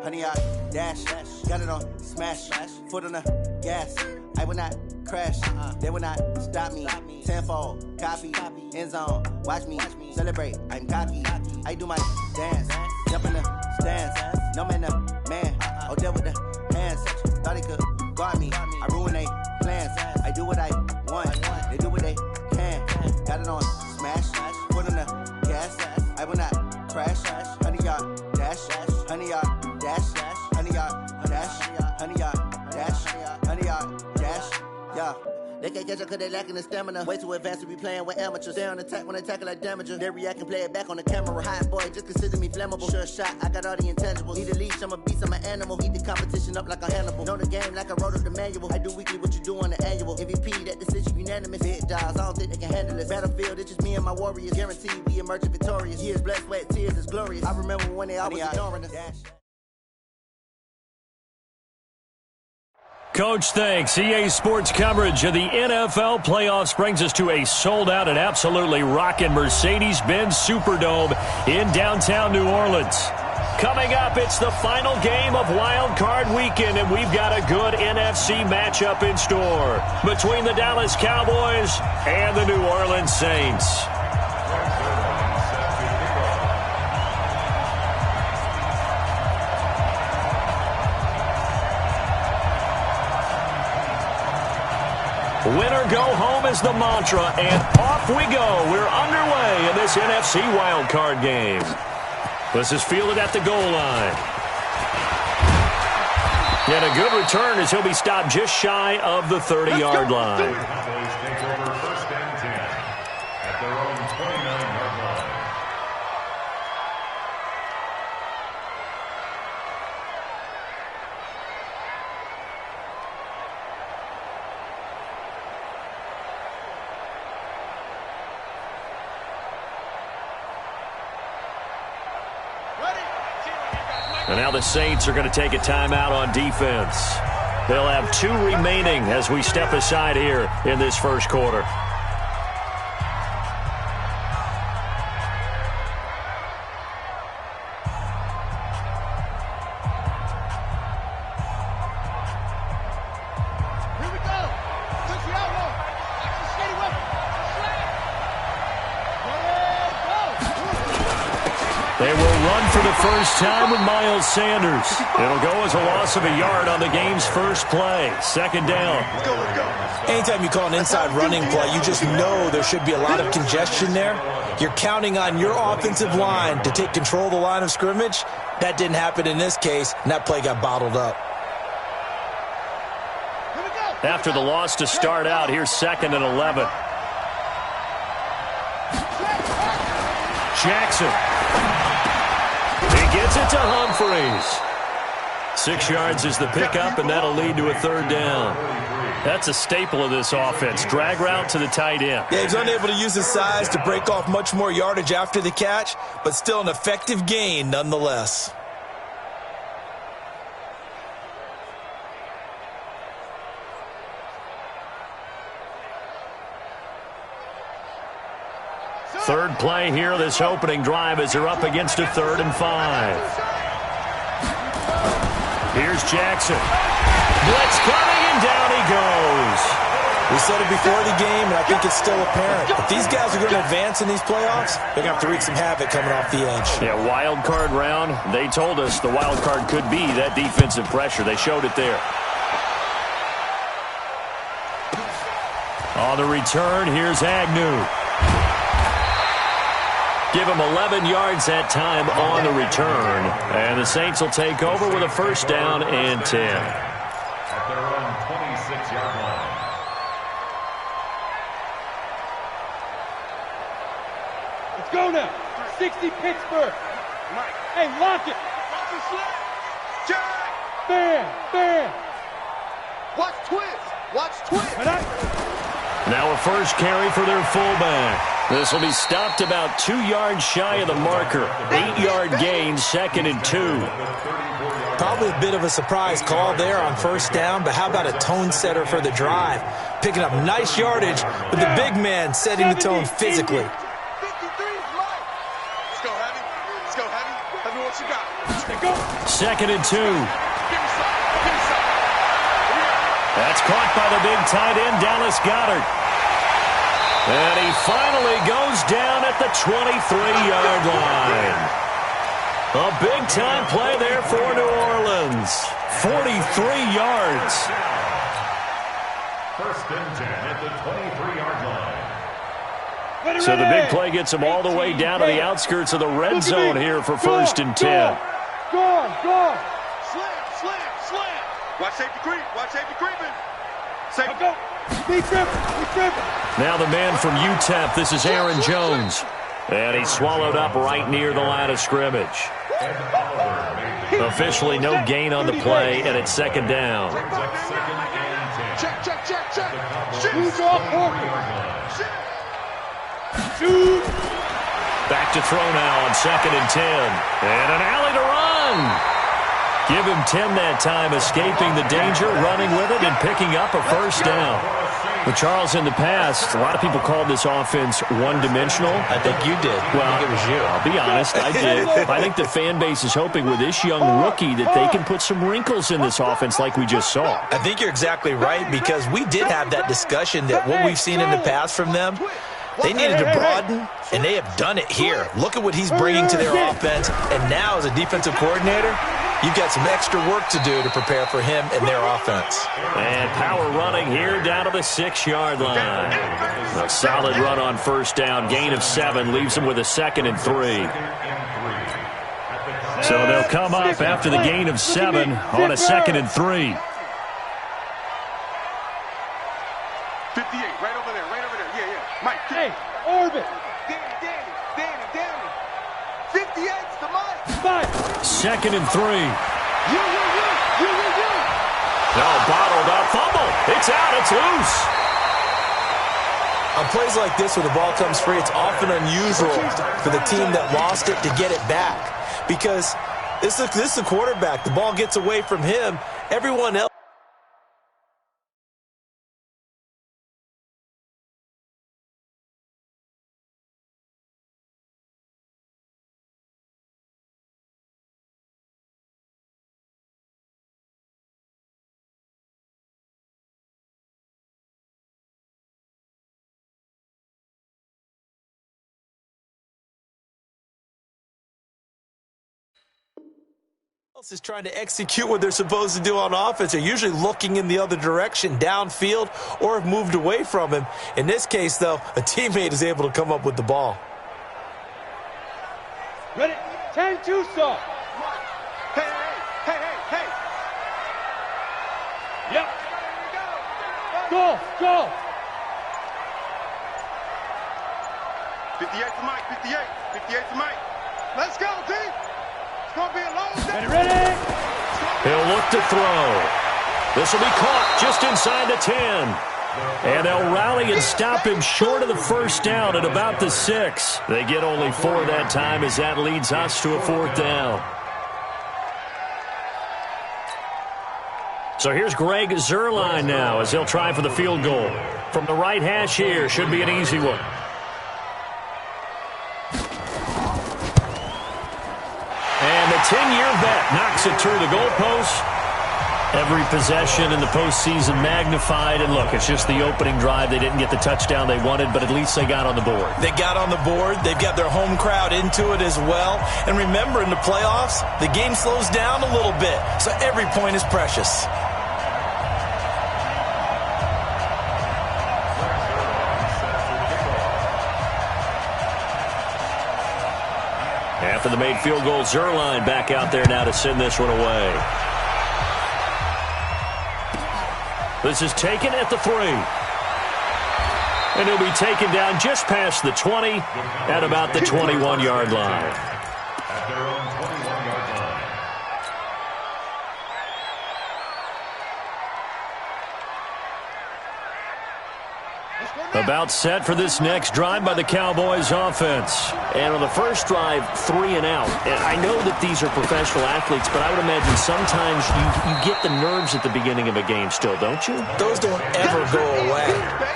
100 yard dash. Got it on smash. Foot on the gas. I will not crash. They will not stop me. Tenfold, copy, end zone. Watch me celebrate. I'm cocky. I do my dance. Jump in the stands. No man, the man. Oh, deal with the hands. Thought he could guard me. I ruin they plans. I do what I want. They do what they can. Got it on smash. Foot on the gas. I will not crash. 100 yard dash. 100 yard dash. 100 yard dash. 100 yard dash. 100 yard dash. Yeah. They can't catch up cause they lacking the stamina. Way too advanced to be playing with amateurs. Stay on attack when they tackle like damager. They react and play it back on the camera. Hot boy, just consider me flammable. Sure shot, I got all the intangibles. Need a leash, I'm a beast, I'm an animal. Eat the competition up like a Hannibal. Know the game like I wrote up the manual. I do weekly what you do on the annual. MVP, that decision unanimous. Big dogs, I don't think they can handle it. Battlefield, it's just me and my warriors. Guaranteed we emerge victorious. Years, blood, sweat, tears, it's glorious. I remember when they always ignoring us. Coach, thanks. EA Sports coverage of the NFL playoffs brings us to a sold-out and absolutely rocking Mercedes-Benz Superdome in downtown New Orleans. Coming up, it's the final game of Wild Card Weekend, and we've got a good NFC matchup in store between the Dallas Cowboys and the New Orleans Saints. Winner go home is the mantra, and off we go. We're underway in this NFC wildcard game. This is fielded at the goal line. And a good return as he'll be stopped just shy of the 30-yard line. Cowboys take over first and 10 at their own 29-yard line. And now the Saints are going to take a timeout on defense. They'll have 2 remaining as we step aside here in this first quarter. They will run for the first time with Miles Sanders. It'll go as a loss of a yard on the game's first play. Second down. Anytime you call an inside running play, you just know there should be a lot of congestion there. You're counting on your offensive line to take control of the line of scrimmage. That didn't happen in this case, and that play got bottled up. After the loss to start out, here's 2nd and 11. Jackson. He gets it to Humphreys. 6 yards is the pickup, and that'll lead to a 3rd down. That's a staple of this offense. Drag route to the tight end. Yeah, he's unable to use his size to break off much more yardage after the catch, but still an effective gain nonetheless. Third play here, this opening drive as they're up against a 3rd and 5. Here's Jackson. Blitz coming, and down he goes. We said it before the game, and I think it's still apparent. If these guys are going to advance in these playoffs, they're going to have to wreak some havoc coming off the edge. Yeah, wild card round. They told us the wild card could be that defensive pressure. They showed it there. On the return, here's Agnew. Give him 11 yards that time on the return. And the Saints will take over with a 1st down and 10. At their own 26-yard line. Let's go now. 60 Pittsburgh. Hey, lock it. Bam, bam. Watch twist. Watch twist. Now a first carry for their fullback. This will be stopped about 2 yards shy of the marker. 8-yard gain, 2nd and 2. Probably a bit of a surprise call there on 1st down, but how about a tone setter for the drive? Picking up nice yardage with the big man setting the tone physically. 53 is light. Let's go, Heavy. Let's go, Heavy. Heavy, what you got? 2nd and 2. That's caught by the big tight end, Dallas Goedert. And he finally goes down at the 23-yard line. A big-time play there for New Orleans. 43 yards. 1st and 10 at the 23-yard line. So the big play gets him all the way down to the outskirts of the red zone here for 1st and 10. Go! Slam! Watch safety creep. Watch safety creeping. Safety. Go! Be tripping. Now the man from UTEP, this is Aaron Jones. And he's swallowed up right near the line of scrimmage. Officially no gain on the play, and it's 2nd down. Check. Who's off Shoot. Back to throw now on 2nd and 10. And an alley to run. Give him 10 that time, escaping the danger, running with it, and picking up a 1st down. But Charles, in the past, a lot of people called this offense one-dimensional. I think you did. Well, I think it was you. I'll be honest, I did. I think the fan base is hoping with this young rookie that they can put some wrinkles in this offense like we just saw. I think you're exactly right, because we did have that discussion that what we've seen in the past from them, they needed to broaden, and they have done it here. Look at what he's bringing to their offense, and now as a defensive coordinator, you've got some extra work to do to prepare for him and their offense. And power running here down to the 6-yard line. A solid run on 1st down, gain of 7, leaves them with a 2nd and 3. So they'll come up after the gain of 7 on a 2nd and 3. 58, right over there. Yeah. Mike. Hey, Orbit. Danny. 58's the Mike. 2nd and 3. You. No, bottled up fumble. It's out. It's loose. On plays like this where the ball comes free, it's often unusual for the team that lost it to get it back. Because this is the quarterback. The ball gets away from him. Everyone else. Is trying to execute what they're supposed to do on offense. They're usually looking in the other direction, downfield, or have moved away from him. In this case, though, a teammate is able to come up with the ball. Ready? 10-2, sir. Hey. Yep. Go. 58 for Mike. 58 for Mike. Let's go, team. It's going to be a long day. Ready? He'll look to throw. This will be caught just inside the 10. And they'll rally and stop him short of the 1st down at about the 6. They get only 4 that time as that leads us to a 4th down. So here's Greg Zuerlein now as he'll try for the field goal. From the right hash here, should be an easy one. And the 10-year vet knocks it through the goalpost. Every possession in the postseason magnified. And look, it's just the opening drive. They didn't get the touchdown they wanted, but at least they got on the board. They got on the board. They've got their home crowd into it as well. And remember, in the playoffs, the game slows down a little bit, so every point is precious. After the made field goal, Zuerlein back out there now to send this one away. This is taken at the 3. And he'll be taken down just past the 20 at about the 21-yard line. At their own 21-yard line. Let's About set for this next drive by the Cowboys offense. And on the first drive, 3 and out. And I know that these are professional athletes, but I would imagine sometimes you get the nerves at the beginning of a game still, don't you? Those don't ever go away.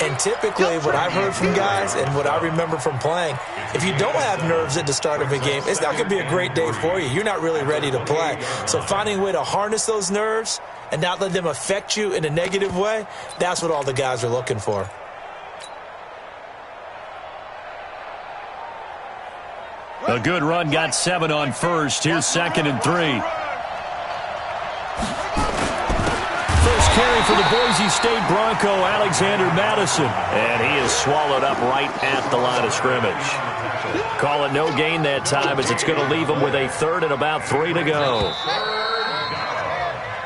And typically what I've heard from guys and what I remember from playing, if you don't have nerves at the start of a game, it's not going to be a great day for you. You're not really ready to play. So finding a way to harness those nerves and not let them affect you in a negative way, that's what all the guys are looking for. A good run got 7 on first. Here's 2nd and 3. First carry for the Boise State Bronco, Alexander Madison. And he is swallowed up right at the line of scrimmage. Call it no gain that time as it's going to leave him with a 3rd and about 3 to go.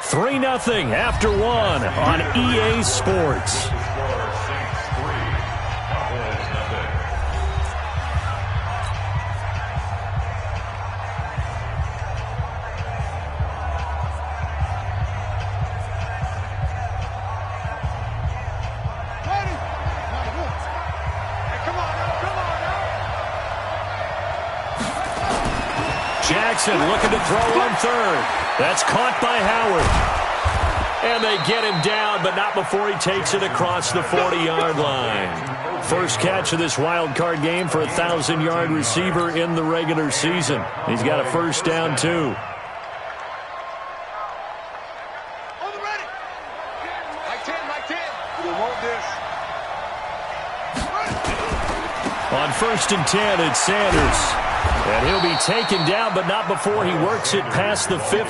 3-0 after 1 on EA Sports. Jackson looking to throw on 3rd. That's caught by Howard. And they get him down, but not before he takes it across the 40-yard line. First catch of this wild card game for a 1,000-yard receiver in the regular season. He's got a first down, too. On 1st and 10, it's Sanders. And he'll be taken down, but not before he works it past the 50.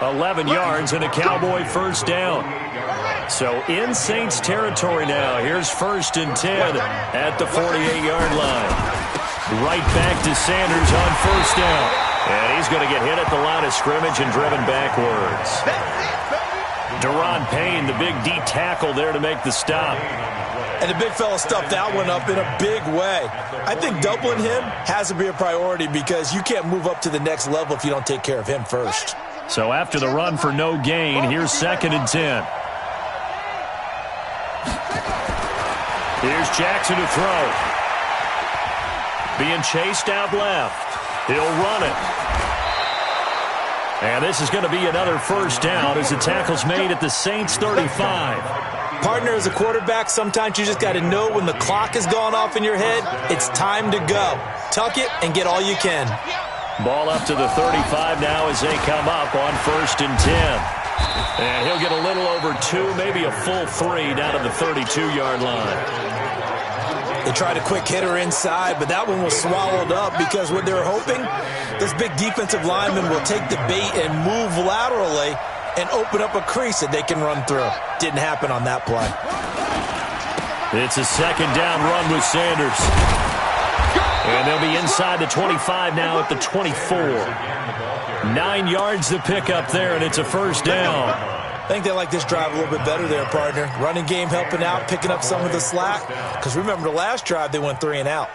11 yards and a Cowboy first down. So in Saints territory now. Here's 1st and 10 at the 48-yard line. Right back to Sanders on 1st down. And he's going to get hit at the line of scrimmage and driven backwards. Deron Payne, the big D tackle there to make the stop. And the big fella stuffed that one up in a big way. I think doubling him has to be a priority because you can't move up to the next level if you don't take care of him first. So after the run for no gain, here's 2nd and 10. Here's Jackson to throw. Being chased out left. He'll run it. And this is going to be another first down as the tackle's made at the Saints 35. Partner, as a quarterback, sometimes you just got to know when the clock has gone off in your head, it's time to go. Tuck it and get all you can. Ball up to the 35 now as they come up on 1st and 10. And he'll get a little over 2, maybe a full 3 down to the 32-yard line. They tried a quick hitter inside, but that one was swallowed up because what they were hoping, this big defensive lineman will take the bait and move laterally and open up a crease that they can run through. Didn't happen on that play. It's a 2nd down run with Sanders. And they'll be inside the 25 now at the 24. 9 yards to pick up there, and it's a first down. I think they like this drive a little bit better there, partner. Running game helping out, picking up some of the slack. Because remember, the last drive, they went 3 and out.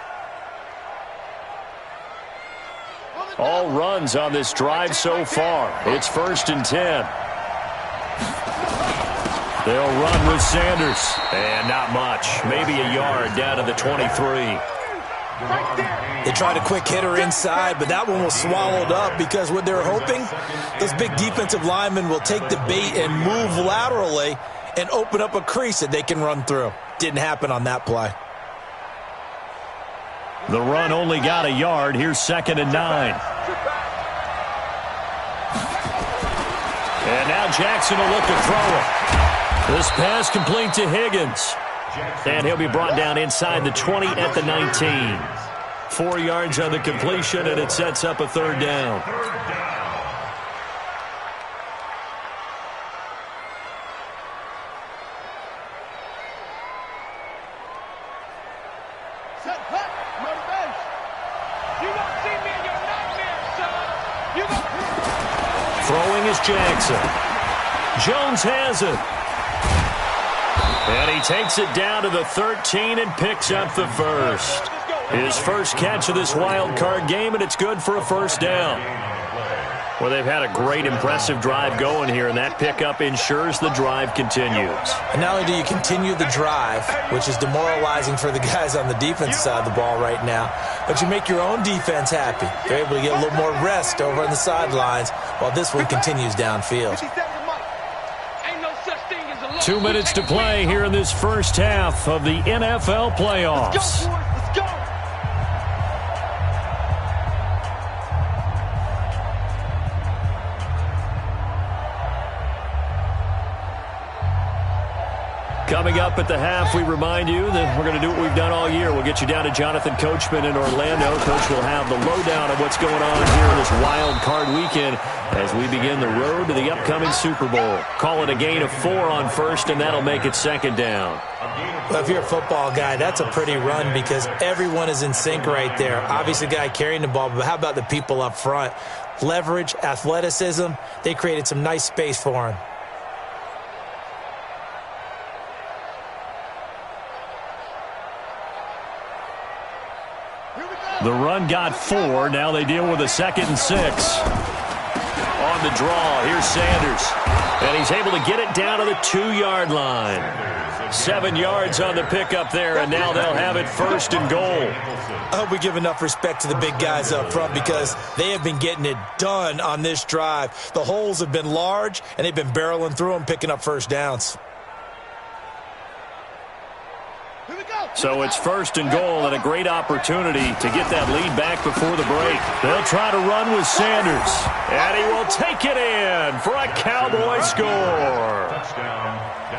All runs on this drive so far. It's 1st and 10. They'll run with Sanders. And not much. Maybe a yard down to the 23. They tried a quick hitter inside, but that one was swallowed up because what they're hoping, those big defensive linemen will take the bait and move laterally and open up a crease that they can run through. Didn't happen on that play. The run only got a yard. Here's 2nd and 9. And now Jackson will look to throw it. This pass complete to Higgins. And he'll be brought down inside the 20 at the 19. 4 yards on the completion, and it sets up a 3rd down. Throwing is Jackson. Jones has it. And he takes it down to the 13 and picks up the first. His first catch of this wild card game, and it's good for a first down. Well, they've had a great, impressive drive going here, and that pickup ensures the drive continues. And not only do you continue the drive, which is demoralizing for the guys on the defense side of the ball right now, but you make your own defense happy. They're able to get a little more rest over on the sidelines while this one continues downfield. 2 minutes to play here in this first half of the NFL playoffs. Let's go. Coming up at the half, we remind you that we're going to do what we've done all year. We'll get you down to Jonathan Coachman in Orlando. Coach will have the lowdown of what's going on here in this wild card weekend as we begin the road to the upcoming Super Bowl. Call it a gain of 4 on first, and that'll make it second down. Well, if you're a football guy, that's a pretty run because everyone is in sync right there. Obviously, the guy carrying the ball, but how about the people up front? Leverage, athleticism, they created some nice space for him. The run got 4. Now they deal with a 2nd and 6. On the draw, here's Sanders. And he's able to get it down to the 2-yard line. 7 yards on the pickup there, and now they'll have it 1st and goal. I hope we give enough respect to the big guys up front because they have been getting it done on this drive. The holes have been large, and they've been barreling through them, picking up first downs. So it's 1st and goal and a great opportunity to get that lead back before the break. They'll try to run with Sanders. And he will take it in for a Cowboy score.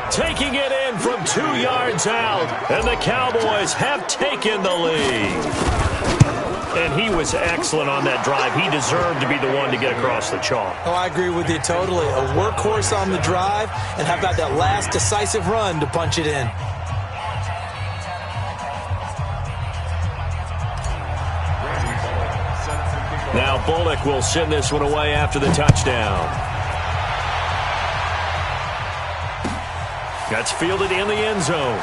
Taking it in from 2 yards out. And the Cowboys have taken the lead. And he was excellent on that drive. He deserved to be the one to get across the chalk. Oh, I agree with you totally. A workhorse on the drive. And how about that last decisive run to punch it in? Now Bullock will send this one away after the touchdown. That's fielded in the end zone.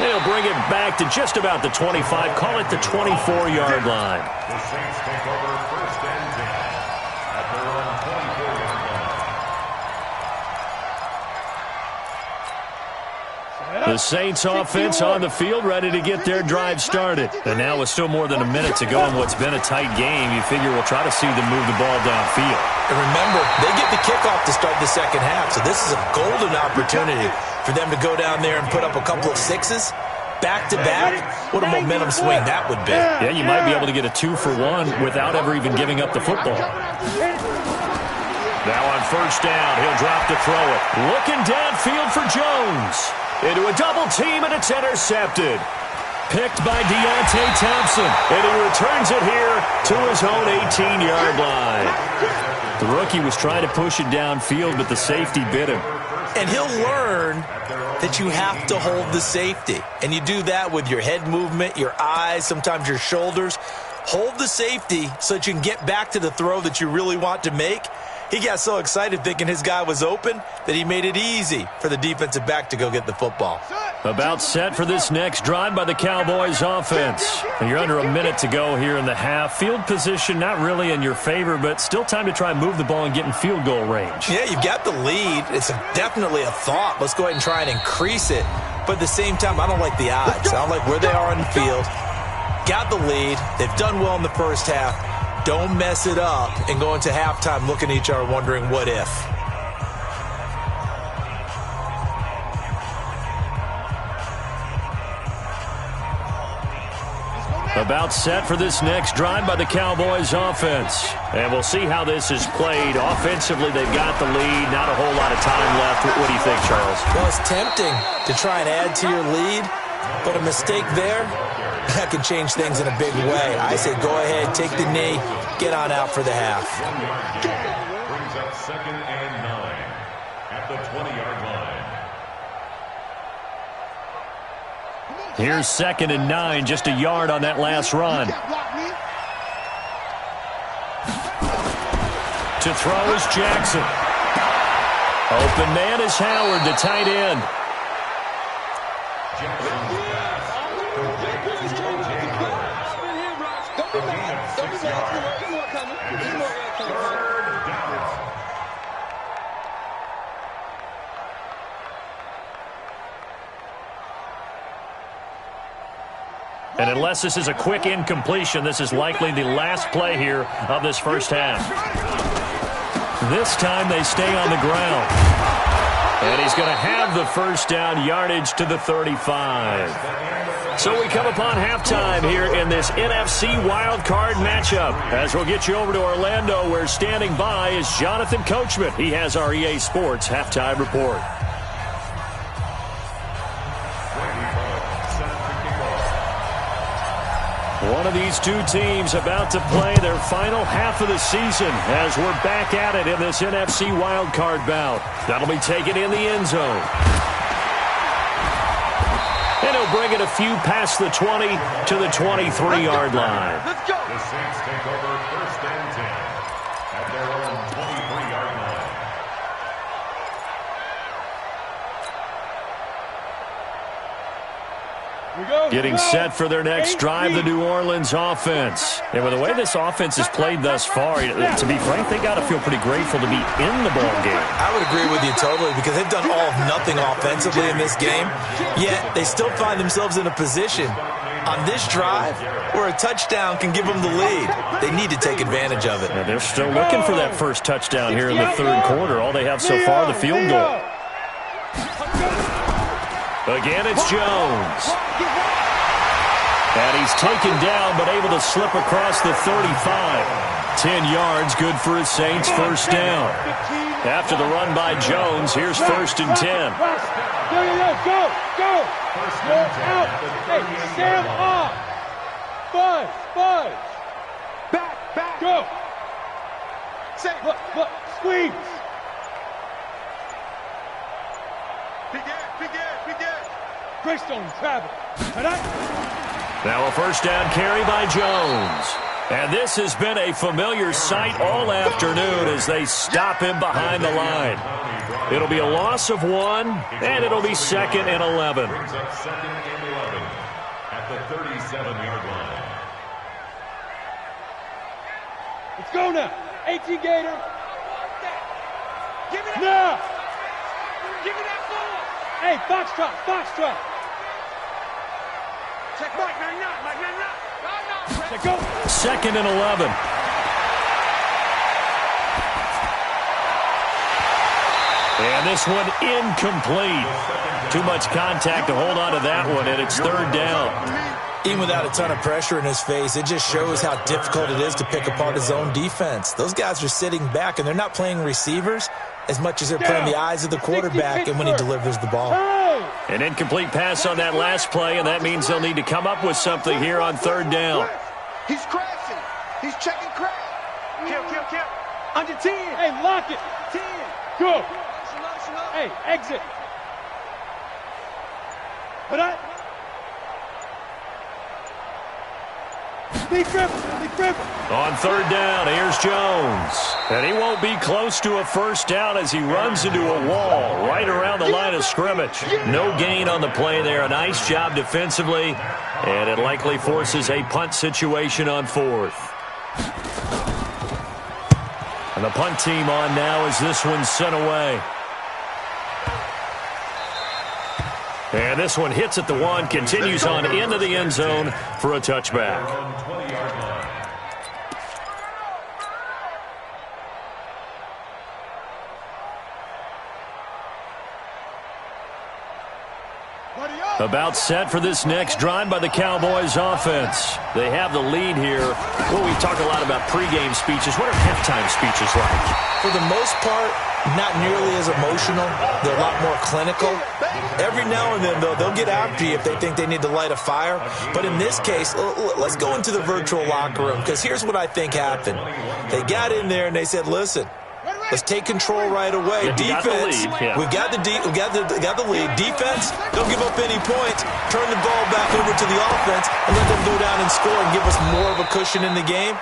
They'll bring it back to just about the 25. Call it the 24-yard line. The Saints take over 1st and 10 at their own 24-yard line. The Saints offense on the field ready to get their drive started. And now with still more than a minute to go in what's been a tight game, you figure we'll try to see them move the ball downfield. And remember, they get the kickoff to start the second half, so this is a golden opportunity for them to go down there and put up a couple of 6s. Back-to-back, what a momentum swing that would be. Yeah, you might be able to get a 2-for-1 without ever even giving up the football. Now on 1st down, he'll drop to throw it. Looking downfield for Jones. Into a double team, and it's intercepted. Picked by Deontay Thompson, and he returns it here to his own 18-yard line. The rookie was trying to push it downfield, but the safety bit him. And he'll learn that you have to hold the safety. And you do that with your head movement, your eyes, sometimes your shoulders. Hold the safety so that you can get back to the throw that you really want to make. He got so excited thinking his guy was open that he made it easy for the defensive back to go get the football. About set for this next drive by the Cowboys offense. And you're under a minute to go here in the half. Field position not really in your favor, but still time to try and move the ball and get in field goal range. Yeah, you've got the lead. It's definitely a thought. Let's go ahead and try and increase it. But at the same time, I don't like the odds. I don't like where they are on the field. Got the lead. They've done well in the first half. Don't mess it up and go into halftime looking at each other wondering what if. About set for this next drive by the Cowboys offense. And we'll see how this is played. Offensively, they've got the lead. Not a whole lot of time left. What do you think, Charles? Well, it's tempting to try and add to your lead, but a mistake there, that can change things in a big way. I say go ahead, take the knee, get on out for the half. Brings up 2nd and 9 at the 20-yard line. Here's 2nd and 9, just a yard on that last run. To throw is Jackson. Open man is Howard, the tight end. And unless this is a quick incompletion, this is likely the last play here of this first half. This time they stay on the ground. And he's going to have the first down, yardage to the 35. So we come upon halftime here in this NFC wildcard matchup. As we'll get you over to Orlando, where standing by is Jonathan Coachman. He has our EA Sports halftime report. One of these two teams about to play their final half of the season as we're back at it in this NFC wildcard bout. That'll be taken in the end zone. And he'll bring it a few past the 20 to the 23-yard line. Let's go. The Saints take over first and 10 at their own 23-yard line. Getting set for their next drive, the New Orleans offense. And with the way this offense has played thus far, to be frank, they got to feel pretty grateful to be in the ball game. I would agree with you totally, because they've done all of nothing offensively in this game, yet they still find themselves in a position on this drive where a touchdown can give them the lead. They need to take advantage of it. And they're still looking for that first touchdown here in the third quarter. All they have so far, the field goal. Again, it's Jones. And he's taken down, but able to slip across the 35. 10 yards, good for his Saints first down. After the run by Jones, here's first and 10. Go! Go out! Hey, Sam off! Buzz! Back! Go! Look, squeeze! Begin! Greystone travel. Now a first down carry by Jones. And this has been a familiar sight all afternoon as they stop him behind the line. It'll be a loss of 1, and it'll be 2nd and 11. Brings up 2nd and 11 at the 37-yard line. Let's go now. 18 Gator. Give me that. Now. Give me that ball. Hey, Foxtrot. Check Mike, man, not. Check go. 2nd and 11. And this one incomplete. Too much contact to hold on to that one, and it's third down. Even without a ton of pressure in his face, it just shows how difficult it is to pick apart his own defense. Those guys are sitting back, and they're not playing receivers as much as they're playing the eyes of the quarterback and when he delivers the ball. An incomplete pass on that last play, and that means they'll need to come up with something here on third down. He's crashing. He's checking crash. Kill. Under 10. Hey, lock it. 10. Go. Slow. Hey, exit. Put up. Deep grip. On third down, here's Jones. And he won't be close to a first down as he runs into a wall right around the line of scrimmage. No gain on the play there. A nice job defensively. And it likely forces a punt situation on fourth. And the punt team on now as this one's sent away. And this one hits at the 1, continues on into the end zone for a touchback. About set for this next drive by the Cowboys offense. They have the lead here. Well, we talk a lot about pregame speeches. What are halftime speeches like? For the most part, not nearly as emotional. They're a lot more clinical. Every now and then, though, they'll get after you if they think they need to light a fire. But in this case, let's go into the virtual locker room, because here's what I think happened. They got in there and they said, listen, let's take control right away. Defense, we've got the lead. Defense, don't give up any points. Turn the ball back over to the offense and let them go down and score and give us more of a cushion in the game.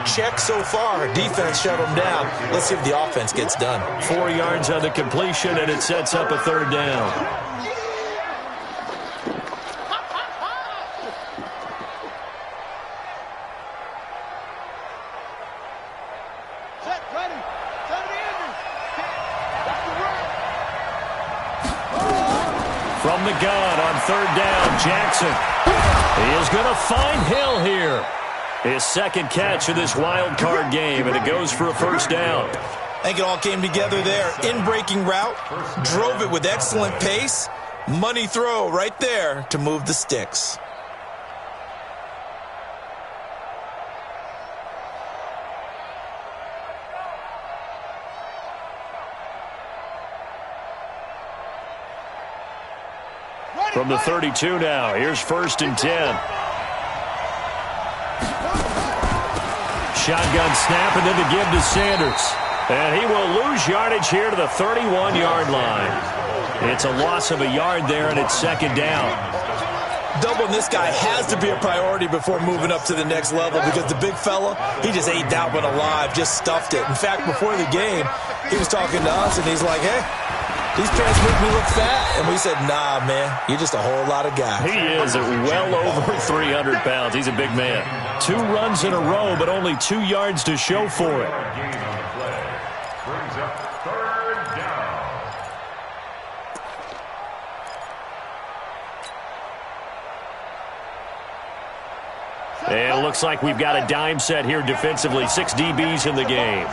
Check so far. Defense shut them down. Let's see if the offense gets done. 4 yards on the completion, and it sets up a third down. From From the gun on third down, Jackson. He is going to find Hill here. His second catch of this wild card game, and it goes for a first down. I think it all came together there. In-breaking route, drove it with excellent pace. Money throw right there to move the sticks. From the 32 now, here's 1st and 10. Shotgun snap, and then the give to Sanders. And he will lose yardage here to the 31-yard line. It's a loss of a yard there, and it's 2nd down. Doubling this guy has to be a priority before moving up to the next level, because the big fella, he just ate that one alive, just stuffed it. In fact, before the game, he was talking to us, and he's like, hey, these pants make me look fat. And we said, nah, man, you're just a whole lot of guy. He is at well over 300 pounds. He's a big man. 2 runs in a row, but only 2 yards to show for it. Brings up 3rd down. And it looks like we've got a dime set here defensively. 6 DBs in the game.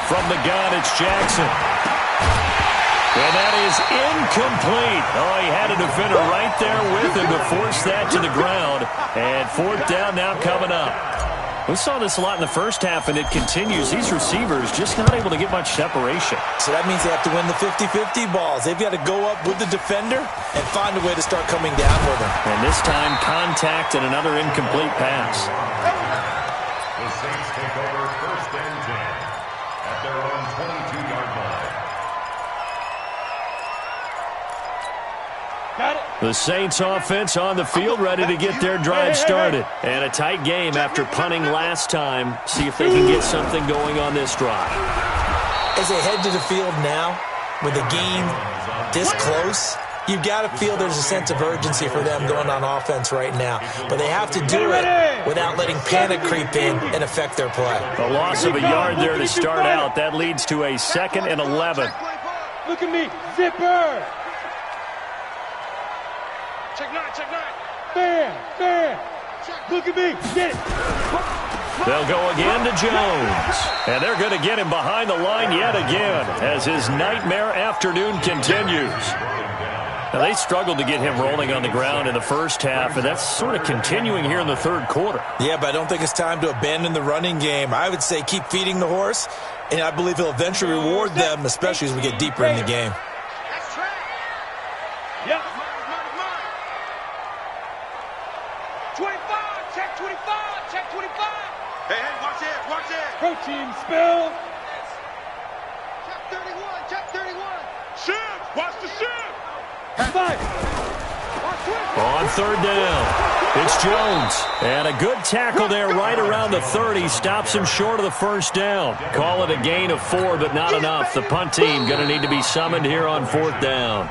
From the gun, it's Jackson. And that is incomplete. Oh, he had a defender right there with him to force that to the ground. And 4th down now coming up. We saw this a lot in the first half, and it continues. These receivers just not able to get much separation. So that means they have to win the 50-50 balls. They've got to go up with the defender and find a way to start coming down with him. And this time, contact and another incomplete pass. The Saints take over 1st and 10 at their own 22-yard line. Got it. The Saints offense on the field, ready to get their drive started. And a tight game after punting last time. See if they can get something going on this drive. As they head to the field now, with the game this close, you've got to feel there's a sense of urgency for them going on offense right now. But they have to do it without letting panic creep in and affect their play. A loss of a yard there to start out. That leads to a 2nd and 11. Look at me. Zipper. Check 9, check 9. Bam. Look at me. Get it. They'll go again to Jones. And they're going to get him behind the line yet again as his nightmare afternoon continues. Now, they struggled to get him rolling on the ground in the first half, and that's sort of continuing here in the 3rd quarter. Yeah, but I don't think it's time to abandon the running game. I would say keep feeding the horse, and I believe he'll eventually reward them, especially as we get deeper in the game. That's track. Yep. Mine. 25, check 25, check 25. Hey, watch it. Protein spill. Check 31. Shift, watch the shift. 5. On 3rd down, it's Jones. And a good tackle there right around the 30. Stops him short of the 1st down. Call it a gain of 4, but not enough. The punt team going to need to be summoned here on 4th down.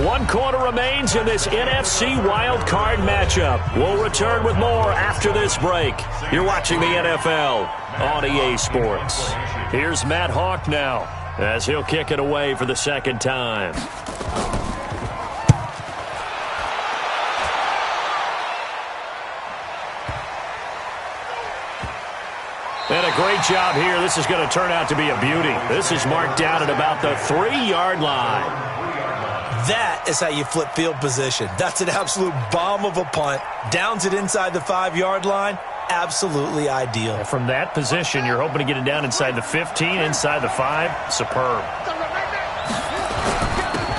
1 quarter remains in this NFC wild card matchup. We'll return with more after this break. You're watching the NFL on EA Sports. Here's Matt Hawk now as he'll kick it away for the 2nd time. And a great job here. This is going to turn out to be a beauty. This is marked down at about the 3-yard line. That is how you flip field position. That's an absolute bomb of a punt. Downs it inside the 5-yard line. Absolutely ideal. From that position, you're hoping to get it down inside the 15, inside the 5. Superb.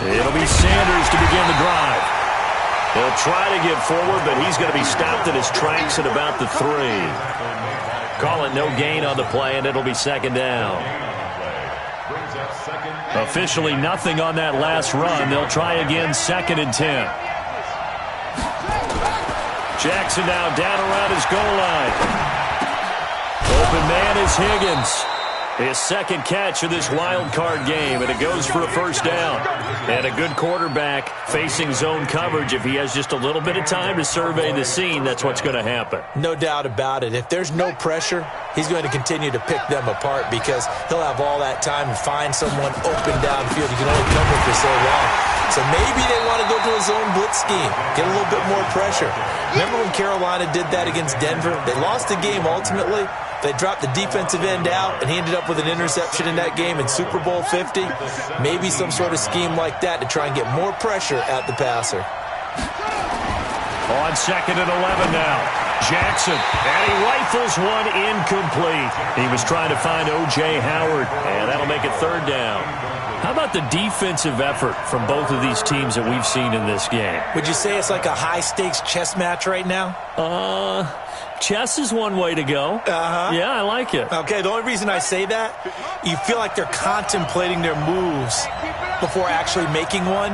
It'll be Sanders to begin the drive. He'll try to get forward, but he's going to be stopped in his tracks at about the 3. Call it no gain on the play, and it'll be 2nd down. Officially nothing on that last run. They'll try again, 2nd and 10. Jackson now down around his goal line. Open man is Higgins. His second catch of this wild card game, and it goes for a first down. And a good quarterback facing zone coverage. If he has just a little bit of time to survey the scene, that's what's going to happen. No doubt about it. If there's no pressure, he's going to continue to pick them apart because he'll have all that time to find someone open downfield. He can only cover for so long. So maybe they want to go to a zone blitz scheme, get a little bit more pressure. Remember when Carolina did that against Denver? They lost the game ultimately. They dropped the defensive end out, and he ended up with an interception in that game in Super Bowl 50. Maybe some sort of scheme like that to try and get more pressure at the passer. On 2nd and 11 now. Jackson, and he rifles one incomplete. He was trying to find O.J. Howard, and that'll make it 3rd down. How about the defensive effort from both of these teams that we've seen in this game? Would you say it's like a high-stakes chess match right now? Chess is one way to go. Yeah, I like it. Okay, the only reason I say that, you feel like they're contemplating their moves before actually making one,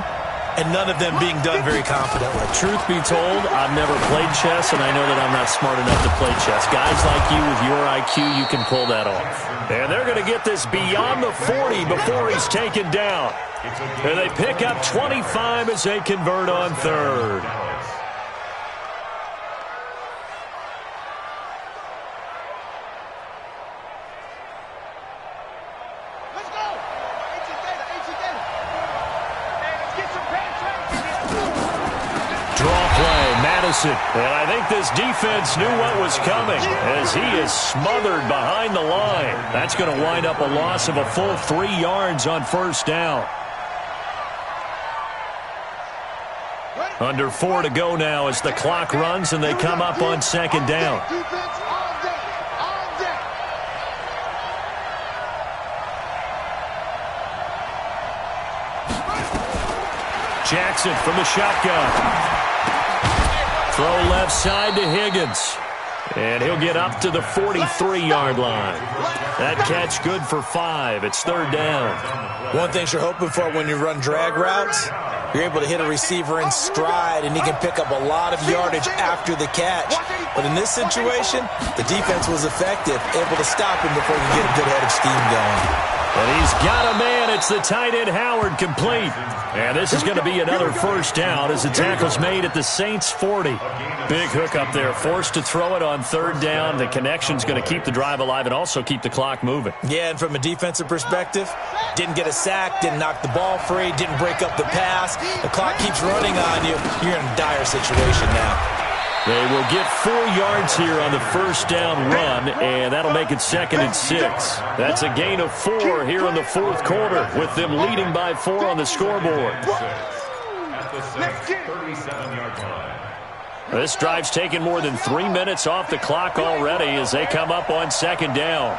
and none of them being done very confidently. Truth be told, I've never played chess, and I know that I'm not smart enough to play chess. Guys like you with your IQ, you can pull that off. And they're going to get this beyond the 40 before he's taken down. And they pick up 25 as they convert on 3rd. And I think this defense knew what was coming as he is smothered behind the line. That's going to wind up a loss of a full 3 yards on 1st down. Under 4 to go now as the clock runs and they come up on 2nd down. Jackson from the shotgun. Throw left side to Higgins. And he'll get up to the 43-yard line. That catch good for 5. It's 3rd down. One thing you're hoping for when you run drag routes, you're able to hit a receiver in stride, and he can pick up a lot of yardage after the catch. But in this situation, the defense was effective, able to stop him before he could get a good head of steam going. And he's got a man. It's the tight end Howard complete. And this is going to be another first down as the tackle's made at the Saints 40. Big hook up there. Forced to throw it on 3rd down. The connection's going to keep the drive alive and also keep the clock moving. Yeah, and from a defensive perspective, didn't get a sack, didn't knock the ball free, didn't break up the pass. The clock keeps running on you. You're in a dire situation now. They will get 4 yards here on the first down run, and that'll make it 2nd and 6. That's a gain of 4 here in the 4th quarter, with them leading by 4 on the scoreboard. At the 37-yard line. This drive's taken more than 3 minutes off the clock already as they come up on 2nd down.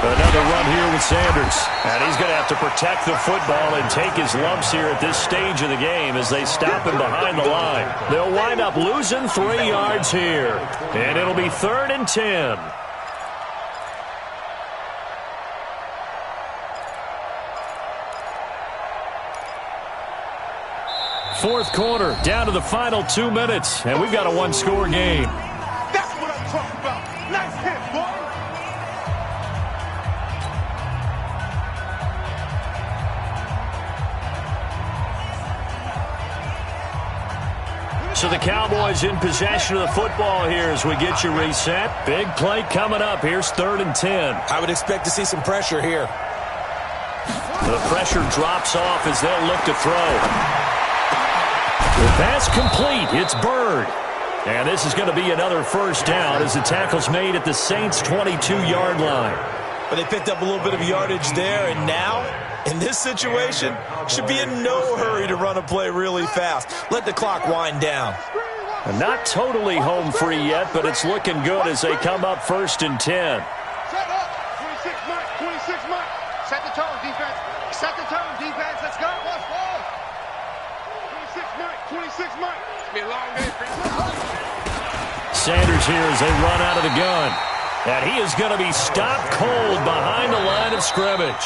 Another run here with Sanders. And he's going to have to protect the football and take his lumps here at this stage of the game as they stop him behind the line. They'll wind up losing 3 yards here. And it'll be 3rd and 10. Fourth quarter, down to the final 2 minutes. And we've got a 1-score game. That's what I'm talking about. Nice hit, boy. So the Cowboys in possession of the football here as we get you reset. Big play coming up. Here's 3rd and 10. I would expect to see some pressure here. The pressure drops off as they'll look to throw. The pass complete. It's Bird. And this is going to be another first down as the tackle's made at the Saints' 22-yard line. But they picked up a little bit of yardage there, and now, in this situation, should be in no hurry to run a play really fast. Let the clock wind down. Not totally home free yet, but it's looking good as they come up 1st and 10. Set up. 26 Mike. 26 Mike. Set the tone, defense. Set the tone, defense. Let's go. Watch ball. 26 Mike. 26 Mike. It's be a long day for you. Sanders here as they run out of the gun. And he is going to be stopped cold behind the line of scrimmage.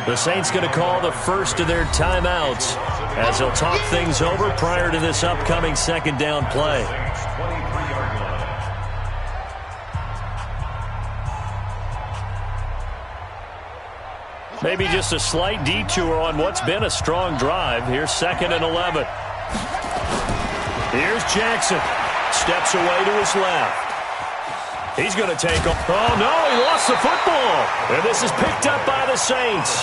The Saints going to call the first of their timeouts as he'll talk things over prior to this upcoming second down play. Maybe just a slight detour on what's been a strong drive. Here's 2nd and 11. Here's Jackson. Steps away to his left. He's going to take off. Oh, no, he lost the football. And this is picked up by the Saints.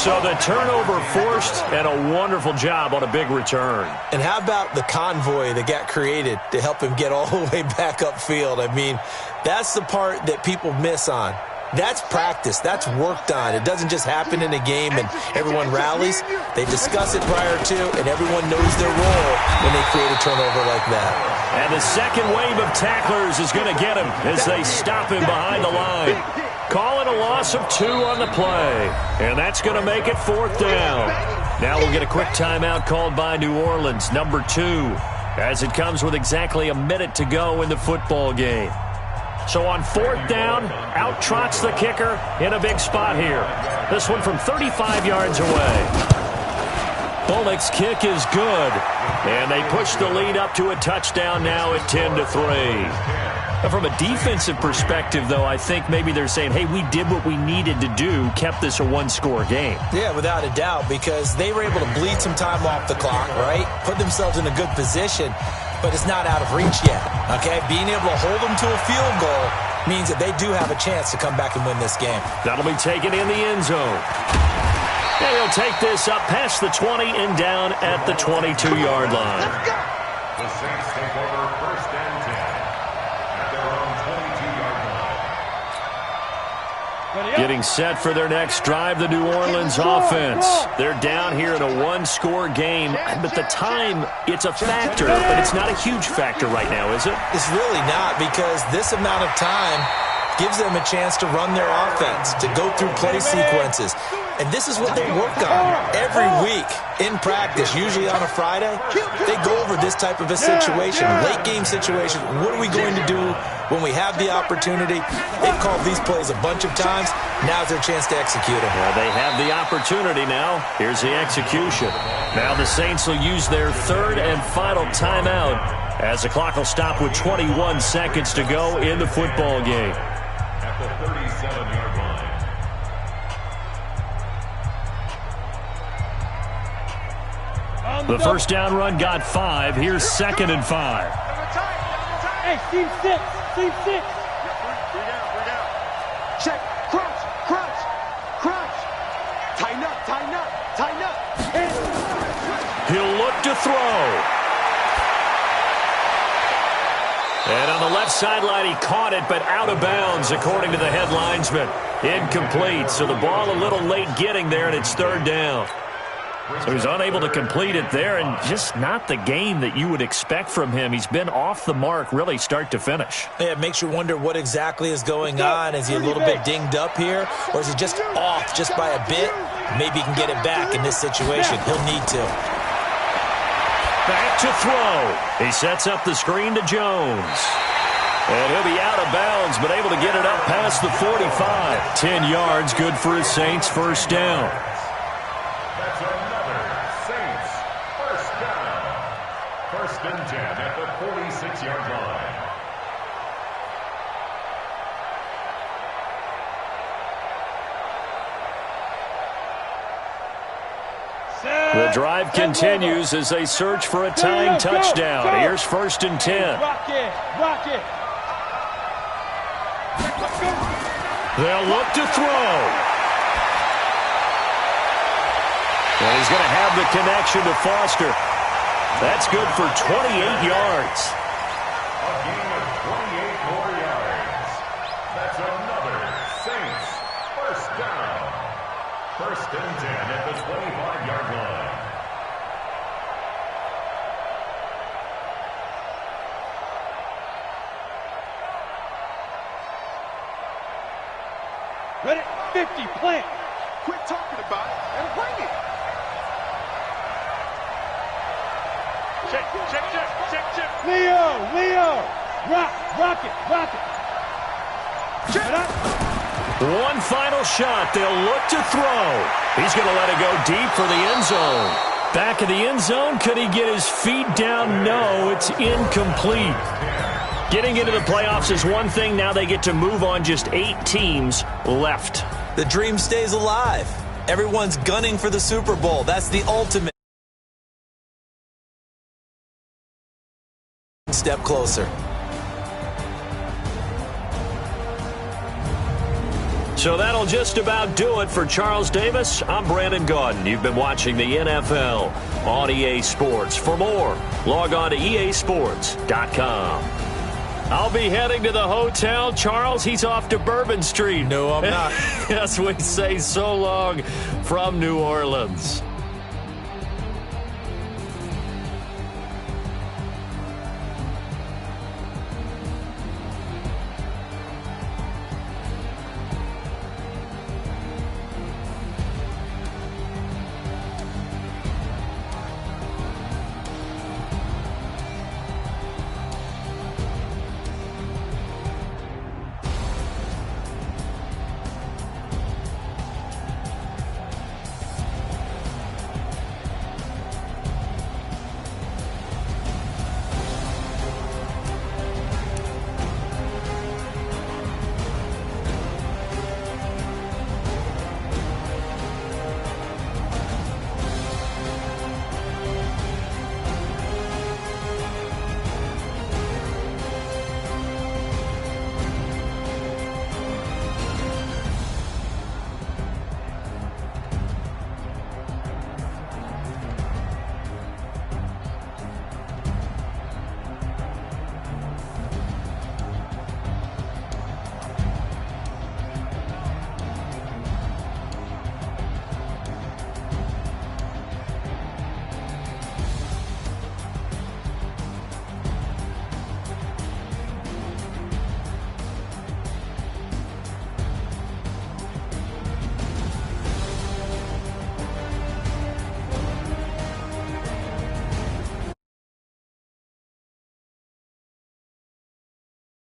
So the turnover forced, and a wonderful job on a big return. And how about the convoy that got created to help him get all the way back upfield? I mean, that's the part that people miss on. That's practice. That's worked on. It doesn't just happen in a game and everyone rallies. They discuss it prior to, and everyone knows their role when they create a turnover like that. And the second wave of tacklers is going to get him as they stop him behind the line. Call it a loss of 2 on the play. And that's going to make it 4th down. Now we'll get a quick timeout called by New Orleans, number 2, as it comes with exactly a minute to go in the football game. So on 4th down, out trots the kicker in a big spot here. This one from 35 yards away. Bullock's kick is good. And they push the lead up to a touchdown now at 10-3. From a defensive perspective, though, I think maybe they're saying, hey, we did what we needed to do, kept this a one-score game. Yeah, without a doubt, because they were able to bleed some time off the clock, right? Put themselves in a good position. But it's not out of reach yet, okay? Being able to hold them to a field goal means that they do have a chance to come back and win this game. That'll be taken in the end zone. And he'll take this up past the 20 and down at the 22-yard line. The Saints take over 1st and 10 at their own 22-yard line. Getting set for their next drive, the New Orleans offense. They're down here in a one-score game, but the time, it's a factor, but it's not a huge factor right now, is it? It's really not, because this amount of time gives them a chance to run their offense, to go through play sequences. And this is what they work on every week in practice, usually on a Friday. They go over this type of a situation, late-game situation. What are we going to do when we have the opportunity? They've called these plays a bunch of times. Now's their chance to execute them. Well, they have the opportunity now. Here's the execution. Now the Saints will use their 3rd and final timeout as the clock will stop with 21 seconds to go in the football game. At the 37-yard line. The first down run got 5. Here's 2nd and 5. Hey, team 6. Team 6. Bring down. Check. Crunch. Tighten up. He'll look to throw. And on the left sideline, he caught it, but out of bounds, according to the head linesman. Incomplete, so the ball a little late getting there, and it's 3rd down. So he's unable to complete it there, and just not the game that you would expect from him. He's been off the mark, really, start to finish. Yeah, it makes you wonder what exactly is going on. Is he a little bit dinged up here, or is he just off just by a bit? Maybe he can get it back in this situation. He'll need to. Back to throw. He sets up the screen to Jones. And he'll be out of bounds, but able to get it up past the 45. 10 yards, good for his Saints, 1st down. That's another Saints 1st down. 1st and 10 at the 46-yard line. The drive continues as they search for a tying touchdown. Here's 1st and 10. Rock it. They'll look to throw. And he's going to have the connection to Foster. That's good for 28 yards. A gain of 28 more yards. That's another Saints 1st down. 1st and 10 at the 25-yard line. Ready? 50, plant. Quit talking about it and bring it. Check. Leo. Rock it. Check. One final shot. They'll look to throw. He's going to let it go deep for the end zone. Back of the end zone. Could he get his feet down? No, it's incomplete. Getting into the playoffs is one thing. Now they get to move on. Just 8 teams left. The dream stays alive. Everyone's gunning for the Super Bowl. That's the ultimate step closer. So that'll just about do it for Charles Davis. I'm Brandon Gaudin. You've been watching the NFL on EA Sports. For more, log on to easports.com. I'll be heading to the hotel. Charles, he's off to Bourbon Street. No, I'm not. Yes, we say so long from New Orleans.